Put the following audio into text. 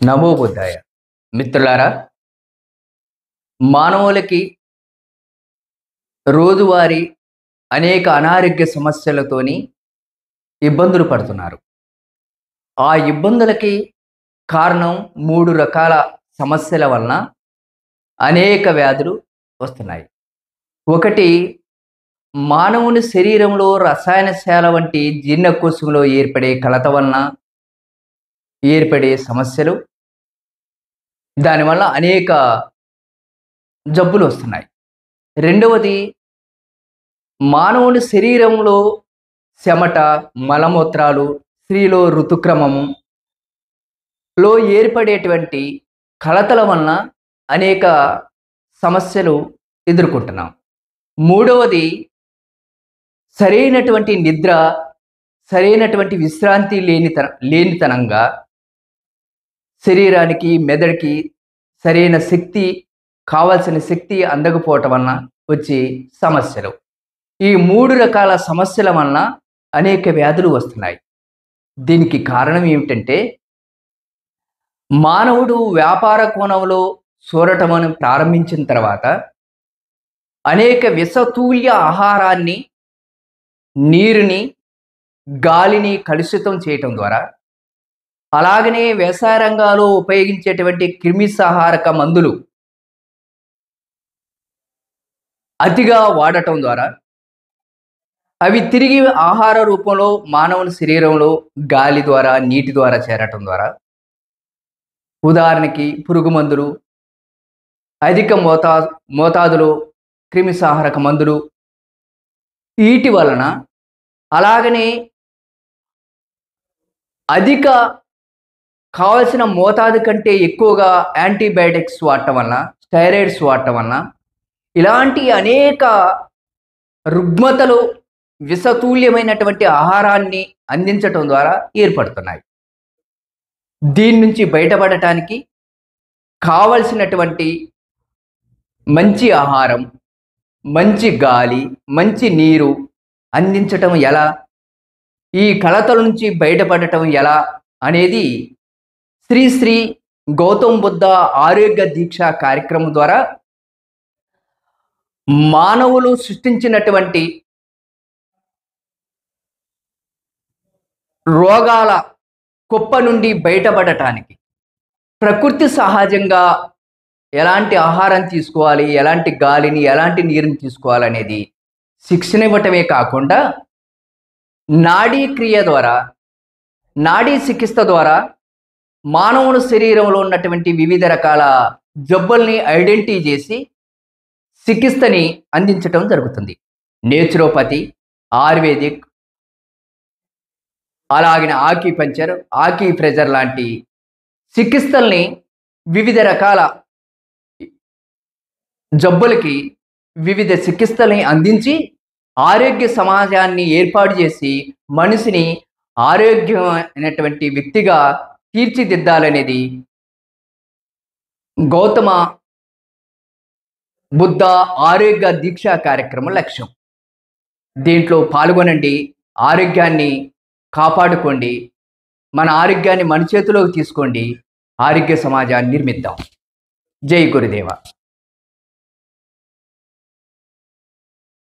నమో బుద్ధాయ. మిత్రులారా, మానవులకి రోజువారీ అనేక అనారోగ్య సమస్యలతోని ఇబ్బందులు పడుతున్నారు. ఆ ఇబ్బందులకి కారణం 3 రకాల సమస్యల వలన అనేక వ్యాధులు వస్తున్నాయి. ఒకటి, మానవుని శరీరంలో రసాయనశాల వంటి జీర్ణకోశంలో ఏర్పడే కలత వలన ఏర్పడే సమస్యలు. దానివల్ల అనేక జబ్బులు వస్తున్నాయి. రెండవది, మానవుని శరీరంలో చెమట, మలమూత్రాలు, స్త్రీలో ఋతుక్రమంలో ఏర్పడేటువంటి కలతల వలన అనేక సమస్యలు ఎదుర్కొంటున్నాం. మూడవది, సరైనటువంటి నిద్ర, సరైనటువంటి విశ్రాంతి లేనితనంగా శరీరానికి, మెదడుకి సరైన శక్తి, కావాల్సిన శక్తి అందకపోవటం వలన వచ్చే సమస్యలు. ఈ 3 రకాల సమస్యల వలన అనేక వ్యాధులు వస్తున్నాయి. దీనికి కారణం ఏమిటంటే, మానవుడు వ్యాపార కోణంలో చూడటం ప్రారంభించిన తర్వాత అనేక విషతుల్య ఆహారాన్ని, నీరుని, గాలిని కలుషితం చేయటం ద్వారా, అలాగనే వ్యవసాయ రంగాల్లో ఉపయోగించేటువంటి క్రిమిసంహారక మందులు అతిగా వాడటం ద్వారా అవి తిరిగి ఆహార రూపంలో మానవుని శరీరంలో గాలి ద్వారా, నీటి ద్వారా చేరటం ద్వారా, ఉదాహరణకి పురుగు మందులు, అధిక మోతాదులో క్రిమిసంహారక మందులు, వీటి వలన, అలాగనే అధిక కావలసిన మోతాదు కంటే ఎక్కువగా యాంటీబయాటిక్స్ వాడటం వలన, స్టెరాయిడ్స్ వాడటం వలన ఇలాంటి అనేక రుగ్మతలు విషతుల్యమైనటువంటి ఆహారాన్ని అందించటం ద్వారా ఏర్పడుతున్నాయి. దీని నుంచి బయటపడటానికి కావలసినటువంటి మంచి ఆహారం, మంచి గాలి, మంచి నీరు అందించటం ఎలా, ఈ కలతల నుంచి బయటపడటం ఎలా అనేది శ్రీ శ్రీ గౌతమ్ బుద్ధ ఆరోగ్య దీక్ష కార్యక్రమం ద్వారా మానవులు సృష్టించినటువంటి రోగాల కుప్ప నుండి బయటపడటానికి ప్రకృతి సహజంగా ఎలాంటి ఆహారం తీసుకోవాలి, ఎలాంటి గాలిని, ఎలాంటి నీరుని తీసుకోవాలనేది శిక్షణ ఇవ్వటమే కాకుండా, నాడీ క్రియ ద్వారా, నాడీ చికిత్స ద్వారా మానవుని శరీరంలో ఉన్నటువంటి వివిధ రకాల జబ్బుల్ని ఐడెంటిఫై చేసి చికిత్సని అందించటం జరుగుతుంది. నేచురోపతి, ఆయుర్వేదిక్, అలాగే ఆక్యుపంక్చర్, ఆక్యుప్రెషర్ లాంటి చికిత్సల్ని వివిధ రకాల జబ్బులకి వివిధ చికిత్సల్ని అందించి ఆరోగ్య సమాజాన్ని ఏర్పాటు చేసి మనిషిని ఆరోగ్యమైనటువంటి వ్యక్తిగా తీర్చిదిద్దాలనేది గౌతమ బుద్ధ ఆరోగ్య దీక్ష కార్యక్రమం లక్ష్యం. దీంట్లో పాల్గొనండి, ఆరోగ్యాన్ని కాపాడుకోండి, మన ఆరోగ్యాన్ని మన చేతిలోకి తీసుకోండి, ఆరోగ్య సమాజాన్ని నిర్మిద్దాం. జై గురుదేవ.